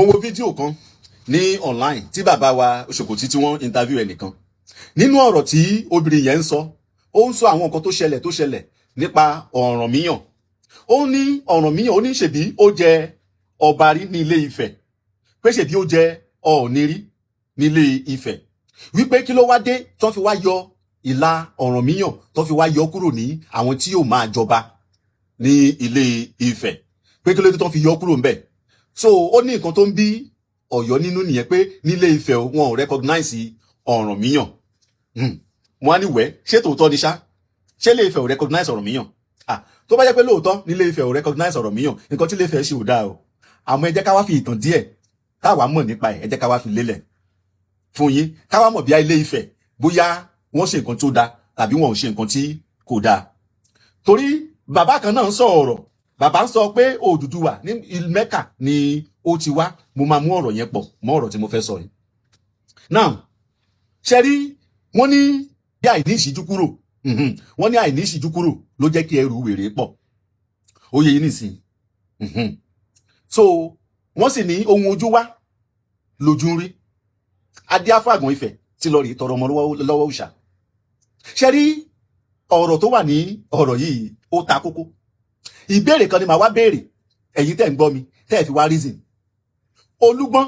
Mo wo fídíò kan ní online tí bàbá wa Òṣòkòtì tí wọ́n interview ẹnìkan. Nínú ọ̀rọ̀ tí obìnrin yẹn ń sọ àwọn nǹkan tó ṣẹlẹ̀ nípa Ọ̀rànmíyàn. Ó ní Ọ̀rànmíyàn, ó ní ṣebí ó jẹ ọba rí ní Ilé Ifẹ̀, pé ṣebí ó jẹ Ọọ̀ni rí ní Ilé Ifẹ̀. Wípé kí ló wá dé tó fi wá yọ ìlà Ọ̀rànmíyàn, tó fi wá yọ kúrò ní àwọn tí yóò máa jọba ní Ilé Ifẹ̀. Pé kí ló dé tó fi yọ kúrò ńbẹ̀. So ó ní nǹkan tó ń bí Ọ̀yọ́ nínú nìyẹn, pé nílé Ifẹ̀ wọn ò recognize Ọ̀rànmíyàn. Wọ́n á ní wẹ́ ṣé tòótọ́ ni ṣá, ṣé Ilé Ifẹ̀ ò recognize Ọ̀rànmíyàn? Tó bá jẹ́ pé lóòótọ́ nílé Ifẹ̀ ò recognize Ọ̀rànmíyàn, nǹkan tí Ilé Ifẹ̀ ṣe ò dáa o. Àmọ́ ẹ jẹ́ ká wá fi ìtàn díẹ̀ táwa mọ̀ nípa ẹ̀, ẹ jẹ́ ká wá fi lélẹ̀ fún yín, ká wá mọ̀ bí Ilé Ifẹ̀ bóyá wọ́n ṣe nǹkan tó dáa tàbí wọn ò ṣe nǹkan tí kò dáa. Torí bàbá kan náà ń sọ ọ̀rọ̀, bàbá ń sọ pé Odùduwà ní Mẹ́kà ni ó ti wá. Mo máa mú ọ̀rọ̀ yẹn pọ̀ mọ́ ọ̀rọ̀ tí mo fẹ́ sọ yìí. Now, ṣe rí wọ́n ní bí àìní ìṣíjú kúrò, wọ́n ní àìní ìṣíjú kúrò ló jẹ́ kí ẹrù wèrè pọ̀. Ó yẹ yín nìsín. So wọ́n sì ní ohun ojú wá lójú ń rí. Adé Afáàgùn Ifẹ̀ tí lọ rí tọrọ ọmọ lọ́wọ́ òòṣà. Ṣe rí ọ̀rọ̀ tó wà ní ọ̀rọ̀ yìí ó ta kókó. Ìbéèrè kan ni màá wá béèrè, ẹ̀yin tẹ́ ń gbọ́ mi tẹ́ ẹ̀ fi wá reason. Olúgbọ́n,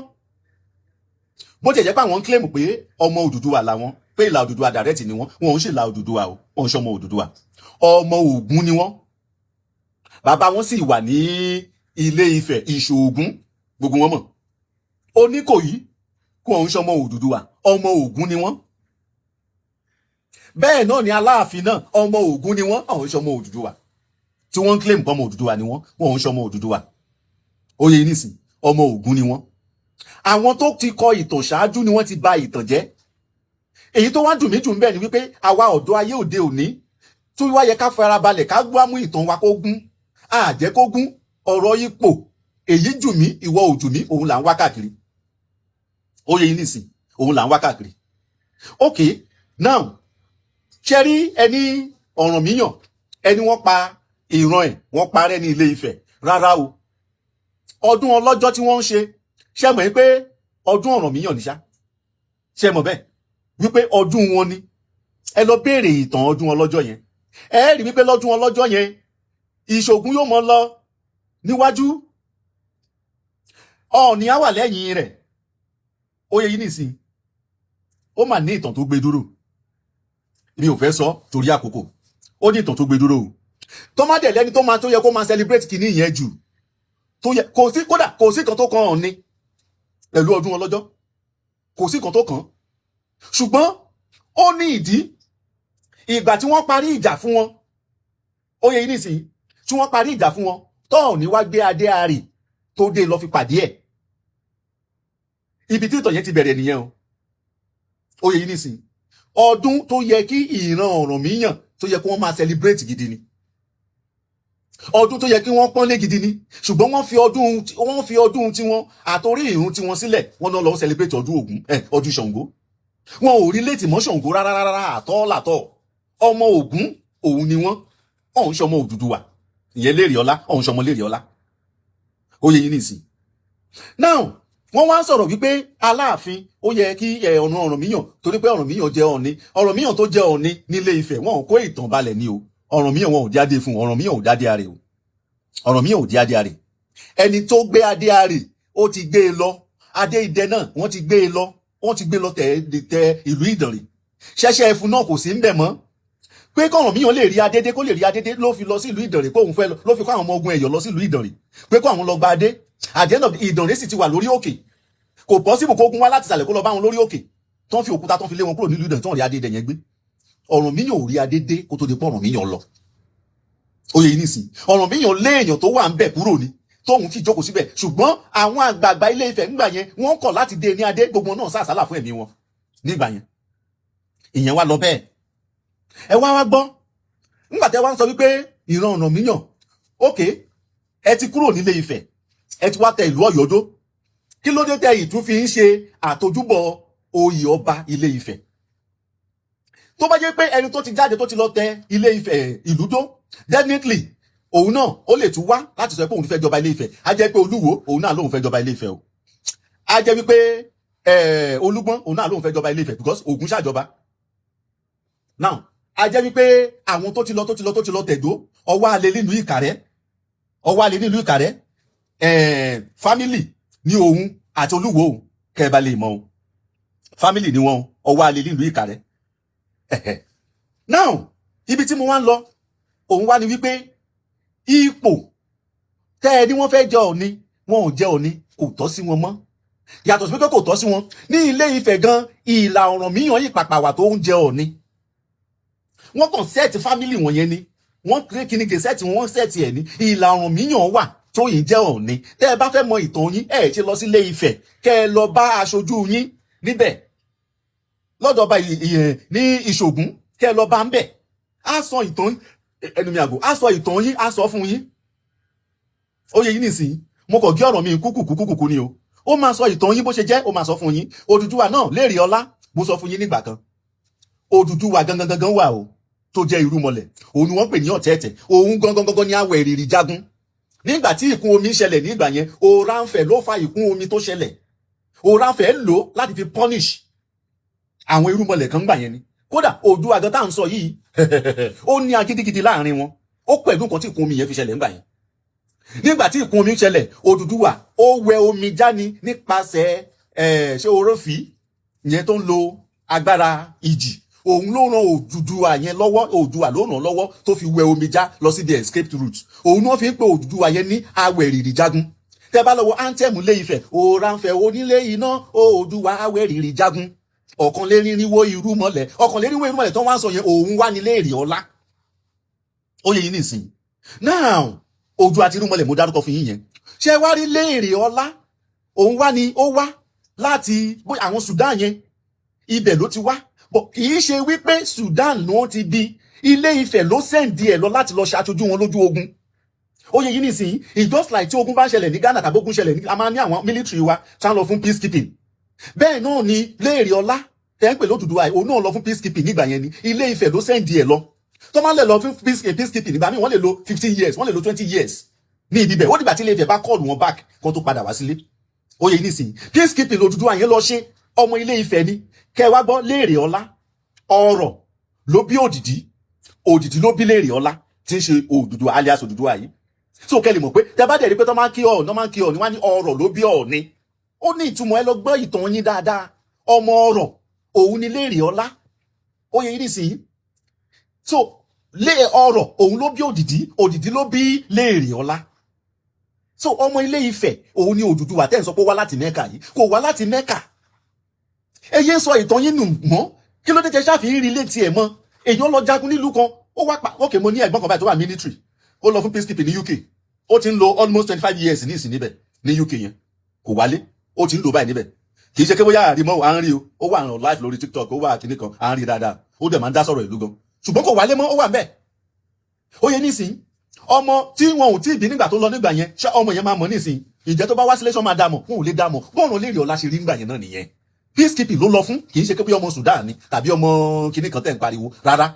bó ti jẹ́ pé àwọn ń claim pé ọmọ Odùduwà làwọn, pé ìlà Odùduwà direct ni wọ́n ò ń ṣe ìlà Odùduwà o, wọ́n ń ṣọmọ Odùduwà. Ọmọ Ògún ni wọ́n. Bàbá wọn sì wà ní Ilé Ifẹ̀, Ìṣòògùn, gbogbo wọn mọ̀. Oníkòyí kò ń ṣọmọ Odùduwà, ọmọ Ògún ni wọ́n. Bẹ́ẹ̀ náà ni Aláàfin náà, ọmọ Ògún ni wọ́n, àwọn ṣọmọ Odùduwà. Tí wọ́n ń claim pé ọmọ Odùduwà ni wọ́n ò ń ṣọmọ Odùduwà. Ó yé nísìn, ọmọ Ògún ni wọ́n. Àwọn tó ti kọ ìtàn ṣáájú ni wọ́n ti bà ìtàn jẹ́. Èyí tó wá dùn mí jù ń bẹ ni wípé àwa ọ̀dọ́ ayé òde òní tó wá yẹ ká farabalẹ̀ ká gbámú ìtàn wa kó gún. Àjẹ́ kó gún, ọ̀rọ̀ ipò, èyí jù mí, ìwọ ò jù mí, òun là ń wá káàkiri. Ó yé nísìn, òun là ń wá káàkiri. Okay, now, ṣe rí ẹni Ọ̀rànmíyàn, ẹni wọ́n pa ìran ẹ̀, wọ́n parẹ́ ní Ilé Ifẹ̀. Rárá o. Ọdún ọlọ́jọ́ tí wọ́n ń ṣe, ṣé mọ̀ pé ọdún Ọ̀rànmíyàn ni ṣá? Ṣé mọ̀ bẹ́ẹ̀? Wípé ọdún wọn ni. Ẹ lọ béèrè ìtàn ọdún ọlọ́jọ́ yẹn. Ẹ rí wípé lọ́dún ọlọ́jọ́ yẹn, Ìṣògùn yóò mọ lọ níwájú. Ọọ̀ni á wà lẹ́yìn rẹ̀. Ó yẹ yín nìsín. Ó mà ní ìtàn tó gbé dúró. Mi ò fẹ́ sọ torí àkókò. Ó ní ìtàn tó gbé dúró o. Tó má dẹ̀ lẹ́ni tó yẹ kó máa celebrate kìíní yẹn jù. Tó yẹ kò sí kan tó kàn án ní pẹ̀lú ọdún ọlọ́jọ́. Kò sí kan tó kàn. Ṣùgbọ́n ó ní ìdí. Ìgbà tí wọ́n parí ìjà fún wọn. Ó yẹ yín nìsín. Tí wọ́n parí ìjà fún wọn, Ọọ̀ni wá gbé adé àrè tó dé lọ fi pàdé ẹ̀. Ibi tí ìtàn yẹn ti bẹ̀rẹ̀ nìyẹn o. Ó yẹ yín nìsín. Ọdún tó yẹ kí ìran Ọ̀rànmíyàn tó yẹ kí wọ́n máa celebrate gidi ni. Ọdún tó yẹ kí wọ́n pọ́nlé gidi ni. Ṣùgbọ́n wọ́n fi ọdún tiwọn àtorí ìrun tiwọn sílẹ̀, wọ́n náà lọ celebrate ọdún Ògún, ọdún Ṣàngó. Wọn ò relate mọ́ Ṣàngó rárá àtọ́. Ọmọ Ògún òun ni wọ́n. Ọ̀hún ṣọmọ Odùduwà. Ìyẹn Lérè Ọlá, ọ̀hún ṣọmọ Lérè Ọlá. Ó yẹ yín nìsín. Now, wọ́n wá ń sọ̀rọ̀ wípé Aláàfin ó yẹ kí ọ̀nà Ọ̀rànmíyàn, torí pé Ọ̀rànmíyàn jẹ́ Ọọ̀ni. Ọ̀rànmíyàn tó jẹ́ Ọọ̀ni nílé Ifẹ̀, wọn ò kó ìtàn balẹ̀ ní o. Ọ̀rànmíyàn wọn ò dí adé fún, Ọ̀rànmíyàn ò dádé àrè o. Ọ̀rànmíyàn ò dí adé àrè. Ẹni tó gbé adé àrè, ó ti gbé e lọ. Adé idẹ náà, wọ́n ti gbé e lọ. Wọ́n ti gbé lọ tẹ ìlú Ìdànrè. Ṣẹ̀ṣẹ̀ ẹfun náà kò sí ń bẹ̀ mọ́. Pé k'Ọ̀rànmíyàn lè rí adédé, kó lè rí adédé ló fi lọ sí ìlú Ìdànrè, pé òun fẹ́ ló fi kó àwọn ọmọ ogun Ẹ̀yọ̀ lọ sí ìlú Ìdànrè. Pé kó àwọn lọ gba adé. Àdéhùn Ìdànrè sì ti wà lórí òkè. Kò possible kó gun wá láti ìsàlẹ̀ kó lọ bá wọn lórí òkè. Tán fi òkúta tán fi lé wọn kúrò nílùú Ìdànrè tán rí adédé yẹn gbé. Ọ̀rànmíyàn ò rí adédé kó tó di pé Ọ̀rànmíyàn lọ. Ó yẹ yín nìsín. Ọ̀rànmíyàn lé èèyàn tó wà ń bẹ̀ kúrò ni, tóun fi jókòó síbẹ̀. Ṣùgbọ́n àwọn àgbààgbà Ilé Ifẹ̀ nígbà yẹn wọ́n kọ̀ láti dé ní adé, gbogbo náà sàsálà fún ẹ̀mí wọn nígbà yẹn. Ìyẹn wá lọ bẹ́ẹ̀. Ẹ wá gbọ́. Nígbà tí ẹ wá ń sọ wípé ìran Ọ̀rànmíyàn, okay, ẹ ti kúrò nílé Ifẹ̀, ẹ ti wá tẹ ìlú Ọ̀yọ́ dó. Kí ló dé tẹ ìtún fi ń ṣe àtojúbọ oyè ọba Ilé Ifẹ̀? Tó bá jẹ́ pé ẹni tó ti jáde tó ti lọ tẹ Ilé Ifẹ̀ ìlú dó, definitely òun náà ó lè tún wá láti sọ pé òun fẹ́ jọba Ilé Ifẹ̀. Á jẹ́ pé Olúwo òun náà lóun fẹ́ jọba Ilé Ifẹ̀ o. á jẹ́ wípé Olúgbọ́n òun náà lóun fẹ́ jọba Ilé-Ifẹ̀ because Ògún ṣàjọba. Now á jẹ́ wípé àwọn tó ti lọ Tẹ̀dó, ọwọ́ alẹ́ nílùú Ìkàrẹ́, family ní òun àti Olúwo òun kẹ́ẹ̀bá lè mọ̀ o, family ni wọn, ọwọ́ alẹ́ nílùú Ìkàrẹ́. Now ibi tí mo wá ń lọ òun wá ní wípé ipò tẹ́ ẹ ní wọ́n fẹ́ jẹ Ọọ̀ni, wọn ò jẹ Ọọ̀ni, kò tọ́ sí wọn mọ́. Yàtọ̀ sí pé kò tọ́ sí wọn, ní Ilé-Ifẹ̀ gan ìlà Ọ̀rànmíyàn yìí pàpàwà tó ń jẹ Ọọ̀ni. Wọ́n kàn sẹ́ẹ̀tì fámìlì wọn yẹn ni, wọ́n kíni kì í sẹ́ẹ̀tì wọn, wọ́n sẹ́ẹ̀tì ẹ̀ ní ìlà Ọ̀rànmíyàn wà tó yìí jẹ́ Ọọ̀ni. Tẹ́ ẹ bá fẹ́ mọ ìtàn yín, ẹ ṣe lọ sí Ilé-Ifẹ̀ kẹ́ ẹ lọ bá aṣojú yín níbẹ̀ lọ́dọ̀ ọba ní Ìṣògùn, kẹ́ ẹ lọ bá ń bẹ̀. Á sọ ìtàn ẹnu mi àgò, á sọ ìtàn yín, á sọ fún yín. Ó yẹ yín nìsín, mo kàn gé ọ̀rọ̀ mi kúkúkú ni o. Ó máa sọ ìtàn yín bó ṣe jẹ́, ó máa sọ fún yín. Odùduwà náà Lérè Ọlá, mo sọ fún yín nígbà kan. Odùduwà gangan wà o, tó jẹ́ irúnmọlẹ̀. Òun ni wọ́n pè ní Ọ̀tẹ̀ẹ̀tẹ̀. Òun gangan ní Awẹ̀ Ìrìrì Jagun. Nígbà tí ìkún omi ṣẹlẹ̀ nígbà yẹn, Ọ̀rànfẹ̀ ló fa ìkún omi tó ṣẹlẹ̀. Ọ̀rànfẹ̀ lò láti fi punish àwọn irúnmọlẹ̀ kan gbà yẹn ni. Kódà Oòduà gan tá à ń sọ yìí, ó ní agídígidi láàrin wọn. Ó pẹ̀lú nǹkan tí ìkún omi yẹn fi ṣẹlẹ̀ nígbà yẹn. Nígbà tí ìkún omi ṣẹlẹ̀, Odùduwà ó wẹ omi jáni nípasẹ̀ ṣé Orófì yẹn tó ń lo agbára ìjì. Òun ló ràn Odùduwà yẹn lọ́wọ́, Oòduà ló ràn lọ́wọ́ tó fi wẹ omi já lọ sí the escape route. Òun náà fi ń pe Odùduwà yẹn ní Awẹ̀ Ìrìrì Jagun. Tẹ́ bá lọ wo anthem Ilé-Ifẹ̀, Ọ̀rànfẹ̀ onílé iná, Oòduà Awẹ̀ Ìrìrì Jagun. Ọ̀kànlénírínwó irúnmọlẹ̀, ọ̀kànlénírínwó irúnmọlẹ̀ tó wá ń sọ yẹn, òun wá ní Lérè Ọlá. Ó yẹ yín nìsín. Now Oòduà àti irúnmọlẹ̀ mo dárúkọ fún yín yẹn. Ṣé wá rí Lérè Ọlá? Òun wá ní, ó wá láti àwọn Sudan yẹn, ibẹ̀ ló ti wá. But kì í ṣe wípé Sudan ló ti bí, Ilé-Ifẹ̀ ló sẹ́ǹdì ẹ̀ lọ láti lọ ṣàṣojú wọn lójú ogun. Ó yẹ yín nìsín. It's just like tí ogun bá ń ṣẹlẹ̀ ní Ghana tàbí ogun ṣẹlẹ̀ ní, a máa ní àwọn military wa tí wọ́n lọ fún peacekeeping. Bẹ́ẹ̀ náà ni Lérè Ọlá tẹ́ ń pè l'Odùduwà, òun náà lọ fún peacekeeping nígbà yẹn ni. Ilé-Ifẹ̀ ló sẹ́ǹdì ẹ̀ lọ. Tó máa lè lọ fún peacekeeping nígbà míì, wọ́n lè lo 15 years, wọ́n lè lo 20 years ní ibi bẹ̀. Ó dìgbà tí Ilé-Ifẹ̀ bá kọ́ọ̀lù wọn back kan tó padà wá sílé. Ó yẹ nísìnyí, peacekeeping l'Odùduwà yẹn lọ ṣe, ọmọ Ilé-Ifẹ̀ ni. Kẹ́ wá gbọ́, Lérè Ọlá ọ̀rọ̀ ló bí Òdìdí, Òdìdí ló bí Lérè Ọlá tí ń ṣe Odùduwà alias Odùduwà yìí. So kẹ́ lè mọ̀ pé tẹ́ bá dẹ̀ rí pé tó máa ń kí Ọọ̀ni, wọ́n á ní ọ̀rọ̀ ló bí Ọọ̀ni. Ó ní ìtumọ̀, ẹ lọ gbọ́ ìtàn yín dáadáa. Ọmọ ọ̀rọ̀ òun ni Lérè Ọlá. Ó yẹ nísìnyí. So ọ̀rọ̀ òun ló bí Òdìdí, Òdìdí ló bí Lérè Ọlá. So ọmọ Ilé-Ifẹ̀ òun ni Odùduwà tẹ́ ń sọ pé wá láti Mẹ́kà yìí, kò wá láti Mẹ́kà. Ẹ yé sọ ìtàn yín nù mọ́. Kí ló dé tẹ́ ṣáfi rí létí ẹ̀ mọ́? Èèyàn lọ jagun nílùú kan, ó wá pa, okay, mo ní ẹ̀gbọ́n kan báyìí tó wà military. Ó lọ fún peacekeeping ní UK. Ó ti ń lo almost 25 years ní ìsìn níbẹ̀ ní UK yẹn. Kò wálé, ó ti ń lò báyìí níbẹ̀. Kì í ṣe pé bóyá àrímọ́ à ń rí o, ó wà on live lórí TikTok, ó wà kíní kan, à ń rí dáadáa. Ó dẹ̀ máa ń dá sọ̀rọ̀ ìlú gan. Ṣùgbọ́n kò wálé mọ́, ó wà ńbẹ̀. Ó yẹ nísìn, ọmọ tí wọn ò tí ì bí nígbà tó lọ nígbà yẹn, ṣé ọmọ yẹn máa mọ̀ nísìn? Ìjẹ́ tó bá wá sílé ṣọ́ máa dá mọ̀, wọn ò lè dá mọ̀. Bọ́ọ̀rùn Lérè Ọlá ṣe rí nígbà yẹn náà nìyẹn. Peacekeeping ló lọ fún, kì í ṣe pé ọmọ Sudan ni tàbí ọmọ kíní kan tẹ̀ ń pariwo rárá.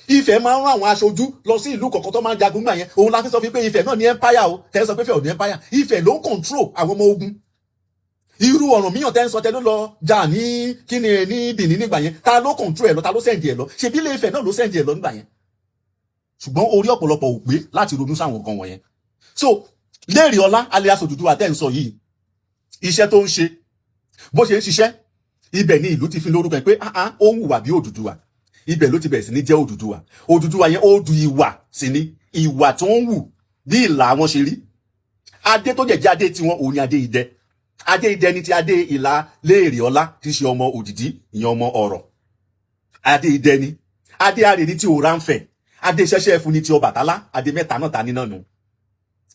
Ifẹ̀ máa ń rán àwọn aṣojú lọ sí ìlú kọ̀ọ̀kan tó máa ń jagun gbà yẹn. Òun la fi sọ fún pé Ifẹ̀ náà ní empire o. Tẹ́ sọ pé Ifẹ̀ ò ní empire. Ifẹ̀ ló ń control àwọn ọmọ ogun. Irú Ọ̀rànmíyàn tẹ́ ń sọ tẹ́ ló lọ jà ní kíni ní Benin nígbà yẹn. Ta ló control ẹ̀ lọ, ta ló sẹ́ǹdì ẹ̀ lọ. Ṣebí Ilé-Ifẹ̀ náà ló sẹ́ǹdì ẹ̀ lọ nígbà yẹn. Ṣùgbọ́n orí ọ̀pọ̀lọpọ̀ ò gbé láti ronú sáwọn nǹkan wọ̀nyẹn. So Lérè Ọlá alias Odùduwà tẹ́ ń sọ yìí, iṣẹ́ tó ń ṣe, bó ṣe ń ṣiṣẹ́, ibẹ̀ ni ìlú ti fi lórúkọ ẹ̀ pé ó ń hùwà bí Odùduwà. Ibẹ̀ ló ti bẹ̀rẹ̀ sí ní jẹ́ Odùduwà. Odùduwà yẹn ó du ìwà sí ní ìwà tó ń wù bí ìlà wọn ṣe rí. Adé tó jẹ́ adé tiwọn òun ni adé idẹ. Adé idẹ ni ti adé ìlà Lérè Ọlá tí ṣe ọmọ Òdìdí, ìyẹn ọmọ ọ̀rọ̀. Adé idẹ ni. Adé Arè ni ti Ọ̀rànfẹ̀. Adé Ṣẹ̀ṣẹ̀ fún ni ti Ọbàtálá. Adé mẹ́ta náà ta ní náà nù.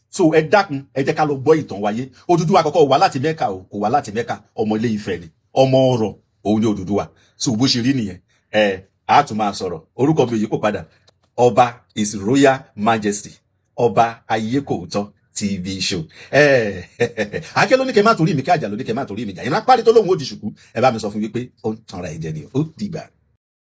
So ẹ dákun, ẹ jẹ́ ká lọ gbọ́ ìtàn wáyé. Odùduwà àkọ́kọ́ wá láti Mẹ́kà o, kò wá láti Mẹ́kà, ọmọ Ilé-Ifẹ̀ ni. Ọmọ ọ̀rọ̀ òun ni Odùduwà. So bó ṣe rí nìyẹn. A tún máa sọ̀rọ̀. Orúkọ mi yìí kò padà. Ọba His Royal Majesty. Ọba Ayékòótọ́ TV show. Akẹ́ ló ní kẹ́ má torí mi, kí àjà ló ní kẹ́ má torí mi jà. Ìran parí tó lóhun ó di ṣùkú. Ẹ bá mi sọ fún wípé ó ń tanra ẹ̀jẹ̀ ni. Ó dìgbà.